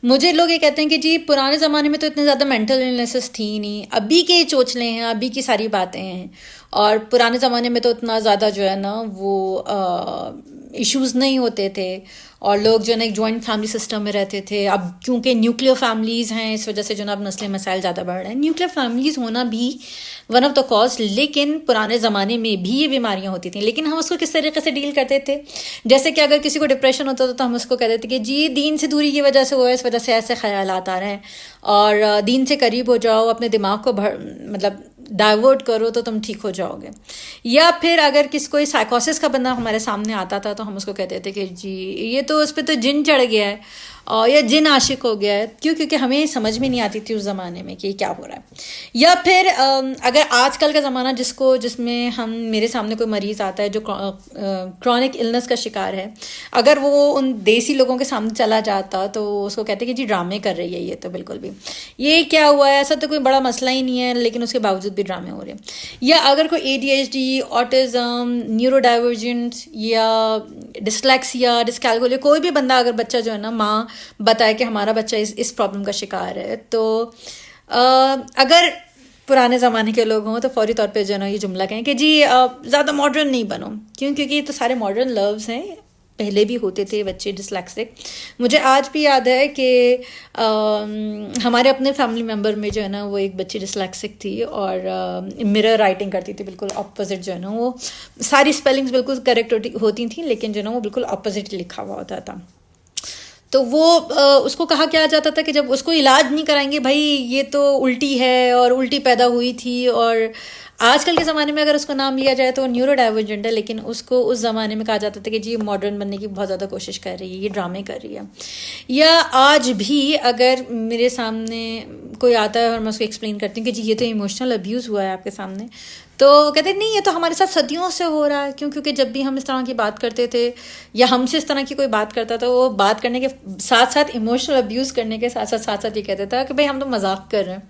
مجھے لوگ یہ کہتے ہیں کہ جی پرانے زمانے میں تو اتنے زیادہ مینٹل النیسز تھی نہیں، ابھی کے چوچلے ہیں، ابھی کی ساری باتیں ہیں، اور پرانے زمانے میں تو اتنا زیادہ جو ہے نا وہ ایشوز نہیں ہوتے تھے، اور لوگ جو ہے نا ایک جوائنٹ فیملی سسٹم میں رہتے تھے. اب کیونکہ نیوکلیر فیملیز ہیں اس وجہ سے جو نا اب نسلی مسائل زیادہ بڑھ رہے ہیں. نیوکلیر فیملیز ہونا بھی ون آف دا کاز، لیکن پرانے زمانے میں بھی یہ بیماریاں ہوتی تھیں، لیکن ہم اس کو کس طریقے سے ڈیل کرتے تھے. جیسے کہ اگر کسی کو ڈپریشن ہوتا تھا تو ہم اس کو کہتے تھے کہ جی دین سے دوری کی وجہ سے ہوا ہے، اس وجہ سے ایسے خیالات آ رہے ہیں، اور دین سے قریب ہو جاؤ، اپنے دماغ کو مطلب ڈائیورٹ کرو تو تم ٹھیک ہو جاؤ گے. یا پھر اگر کوئی سائیکوسس کا بندہ ہمارے سامنے آتا تھا تو ہم اس کو کہتے تھے کہ جی یہ تو اس پہ تو جن چڑھ گیا ہے، اور یا جن عاشق ہو گیا ہے. کیونکہ ہمیں سمجھ میں نہیں آتی تھی اس زمانے میں کہ یہ کیا ہو رہا ہے. یا پھر اگر آج کل کا زمانہ جس میں میرے سامنے کوئی مریض آتا ہے جو کرونک النس کا شکار ہے، اگر وہ ان دیسی لوگوں کے سامنے چلا جاتا تو اس کو کہتے کہ جی ڈرامے کر رہی ہے یہ تو بالکل بھی، یہ کیا ہوا ہے، ایسا تو کوئی بڑا مسئلہ ہی نہیں ہے، لیکن اس کے باوجود بھی ڈرامے ہو رہے ہیں. یا اگر کوئی ADHD، آٹزم، نیورو ڈائیورجنٹ یا ڈسلیکسیا، ڈسکیلکولیا، کوئی بھی بندہ اگر بچہ جو ہے نا ماں بتائے کہ ہمارا بچہ اس پرابلم کا شکار ہے، تو اگر پرانے زمانے کے لوگ ہوں تو فوری طور پہ جو ہے نا یہ جملہ کہیں کہ جی زیادہ ماڈرن نہیں بنو. کیونکہ یہ تو سارے ماڈرن لفظ ہیں، پہلے بھی ہوتے تھے بچے ڈسلیکسک. مجھے آج بھی یاد ہے کہ ہمارے اپنے فیملی ممبر میں جو ہے نا وہ ایک بچی ڈسلیکسک تھی، اور مرر رائٹنگ کرتی تھی، بالکل اپوزٹ جو ہے نا، وہ ساری اسپیلنگس بالکل کریکٹ ہوتی تھیں لیکن جو ہے نا وہ بالکل اپوزٹ لکھا ہوا ہوتا تھا. تو وہ اس کو کہا کیا جاتا تھا کہ جب اس کو علاج نہیں کرائیں گے بھائی یہ تو الٹی ہے اور الٹی پیدا ہوئی تھی. اور آج کل کے زمانے میں اگر اس کو نام لیا جائے تو وہ نیورو ڈائیورجنٹ ہے، لیکن اس کو اس زمانے میں کہا جاتا تھا کہ جی ماڈرن بننے کی بہت زیادہ کوشش کر رہی ہے، یہ ڈرامے کر رہی ہے. یا آج بھی اگر میرے سامنے کوئی آتا ہے اور میں اس کو ایکسپلین کرتی ہوں کہ جی یہ تو ایموشنل ابیوز ہوا ہے آپ کے سامنے، تو کہتے ہیں نہیں یہ تو ہمارے ساتھ صدیوں سے ہو رہا ہے. کیونکہ جب بھی ہم اس طرح کی بات کرتے تھے یا ہم سے اس طرح کی کوئی بات کرتا تھا، وہ بات کرنے کے ساتھ ساتھ ایموشنل ابیوز کرنے کے ساتھ ساتھ یہ کہتا تھا کہ بھائی ہم تو مذاق کر رہے ہیں.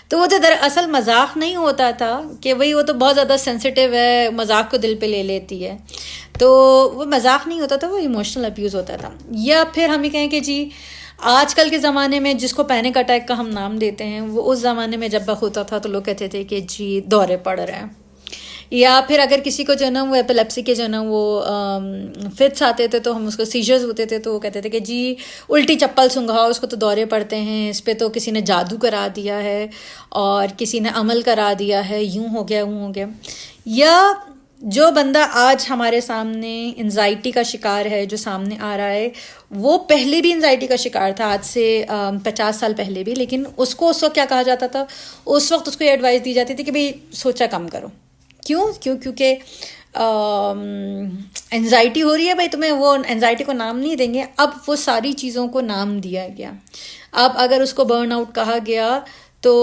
تو وہ تو دراصل مذاق نہیں ہوتا تھا کہ بھائی وہ تو بہت زیادہ سینسٹیو ہے، مذاق کو دل پہ لے لیتی ہے، تو وہ مذاق نہیں ہوتا تھا، وہ ایموشنل ابیوز ہوتا تھا. یا پھر ہم یہ کہیں کہ جی آج کل کے زمانے میں جس کو پینک اٹیک کا ہم نام دیتے ہیں، وہ اس زمانے میں جب ہوتا تھا تو لوگ کہتے تھے کہ جی دورے پڑ رہے ہیں. یا پھر اگر کسی کو جو ہے نا وہ ایپیلیپسی کے جو ہے نا وہ فٹس آتے تھے تو ہم اس کو سیجرز ہوتے تھے تو وہ کہتے تھے کہ جی الٹی چپل سنگھاؤ، اس کو تو دورے پڑتے ہیں، اس پہ تو کسی نے جادو کرا دیا ہے اور کسی نے عمل کرا دیا ہے، یوں ہو گیا یوں ہو گیا. یا جو بندہ آج ہمارے سامنے انزائٹی کا شکار ہے، جو سامنے آ رہا ہے، وہ پہلے بھی انزائٹی کا شکار تھا، آج سے 50 سال پہلے بھی، لیکن اس وقت کیا کہا جاتا تھا، اس وقت اس کو یہ ایڈوائس دی جاتی تھی کہ بھئی سوچا کم کرو. کیونکہ انزائٹی ہو رہی ہے بھائی تمہیں، وہ انزائٹی کو نام نہیں دیں گے. اب وہ ساری چیزوں کو نام دیا گیا. اب اگر اس کو برن آؤٹ کہا گیا تو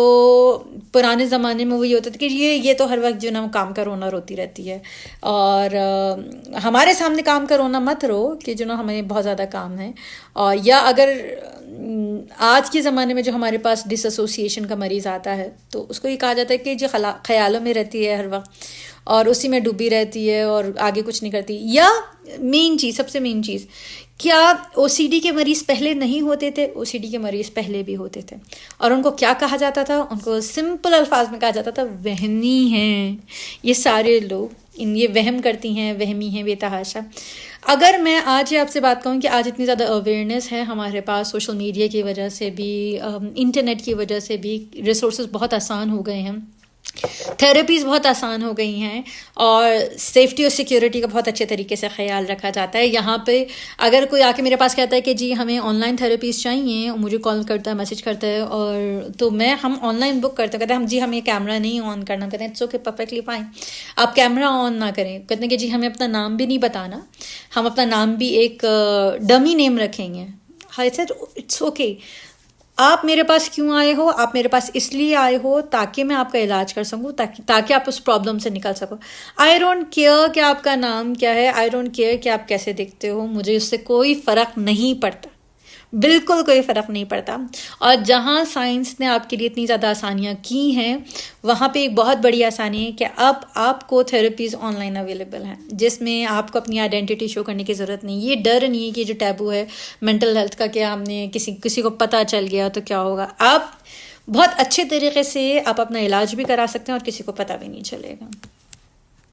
پرانے زمانے میں وہی ہوتا تھا کہ یہ تو ہر وقت جو نا کام کا رونا روتی رہتی ہے، اور ہمارے سامنے کام کا رونا مت رو کہ جو نا ہمیں بہت زیادہ کام ہے. اور یا اگر آج کے زمانے میں جو ہمارے پاس ڈس ایسوسیشن کا مریض آتا ہے تو اس کو یہ کہا جاتا ہے کہ جو خیالوں میں رہتی ہے ہر وقت اور اسی میں ڈوبی رہتی ہے اور آگے کچھ نہیں کرتی. یا سب سے مین چیز، کیا OCD کے مریض پہلے نہیں ہوتے تھے؟ OCD کے مریض پہلے بھی ہوتے تھے، اور ان کو کیا کہا جاتا تھا؟ ان کو سمپل الفاظ میں کہا جاتا تھا وہمی ہیں یہ سارے لوگ، یہ وہم کرتی ہیں، وہمی ہیں بے تحاشا. اگر میں آج آپ سے بات کہوں کہ آج اتنی زیادہ اویئرنیس ہے ہمارے پاس، سوشل میڈیا کی وجہ سے بھی، انٹرنیٹ کی وجہ سے بھی، ریسورسز بہت آسان ہو گئے ہیں، تھیراپیز بہت آسان ہو گئی ہیں، اور سیفٹی اور سیکیورٹی کا بہت اچھے طریقے سے خیال رکھا جاتا ہے. یہاں پہ اگر کوئی آ کے میرے پاس کہتا ہے کہ جی ہمیں آن لائن تھیراپیز چاہیے، مجھے کال کرتا ہے، میسج کرتا ہے، اور تو ہم آن لائن بک کرتے ہیں. کہتے ہیں جی ہمیں کیمرہ نہیں آن کرنا. کہتے ہیں اٹس اوکے، پرفیکٹلی فائن، آپ کیمرہ آن نہ کریں. کہتے ہیں کہ جی ہمیں اپنا نام بھی نہیں بتانا، ہم اپنا نام بھی ایک ڈمی نیم رکھیں گے. اٹس اوکے، آپ میرے پاس کیوں آئے ہو؟ آپ میرے پاس اس لیے آئے ہو تاکہ میں آپ کا علاج کر سکوں، تاکہ آپ اس پرابلم سے نکل سکو. آئی ڈونٹ کیئر کہ آپ کا نام کیا ہے، آئی ڈونٹ کیئر کہ آپ کیسے دکھتے ہو، مجھے اس سے کوئی فرق نہیں پڑتا. بالکل کوئی فرق نہیں پڑتا. اور جہاں سائنس نے آپ کے لیے اتنی زیادہ آسانیاں کی ہیں وہاں پہ ایک بہت بڑی آسانی ہے کہ اب آپ کو تھراپیز آن لائن اویلیبل ہیں جس میں آپ کو اپنی آئیڈینٹی شو کرنے کی ضرورت نہیں. یہ ڈر نہیں ہے کہ جو ٹیبو ہے مینٹل ہیلتھ کا کہ ہم نے کسی کو پتہ چل گیا تو کیا ہوگا. آپ بہت اچھے طریقے سے آپ اپنا علاج بھی کرا سکتے ہیں اور کسی کو پتہ بھی نہیں چلے گا.